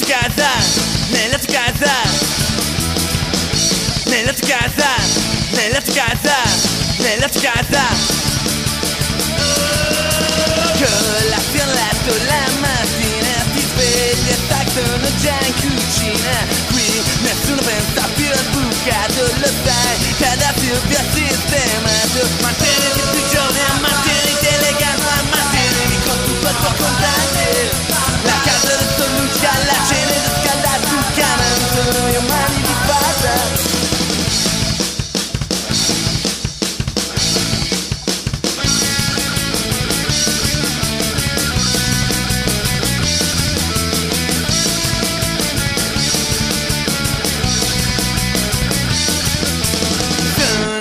tua casa, nella tua casa, nella tua casa, nella tua casa, nella tua casa. Colazione a letto la mattina, ti svegli e sai sono già in cucina. Qui nessuno pensa più al bucato, lo sai, che adesso vi ho sistemato. Manteniti più giovane, manteniti elegante, manteniti con tutto il tuo contante. La casa adesso luce, la cena è scaldata, tu chiama, non sono io mani di fata.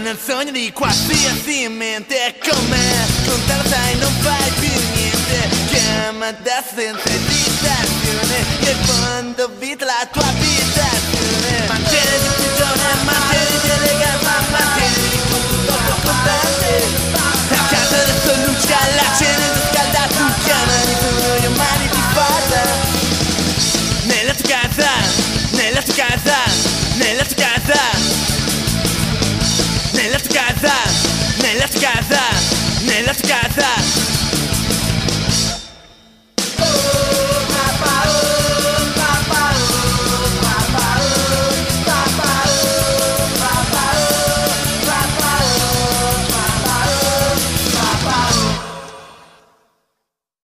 Nel sogno di qualsiasi mente con me, con te lo sai non fai più niente. Chiama da senza esitazione, che in fondo vita la tua abitazione. Manteniti più giovane, manteniti elegante, manteniti con tutto il tuo contante. La casa adesso luce, la cena è scaldata, tu chiamami, sono io mani di fata. Nella tua casa, nella tua casa, nella tua casa, nella tua casa, nella tua casa, nella tua casa.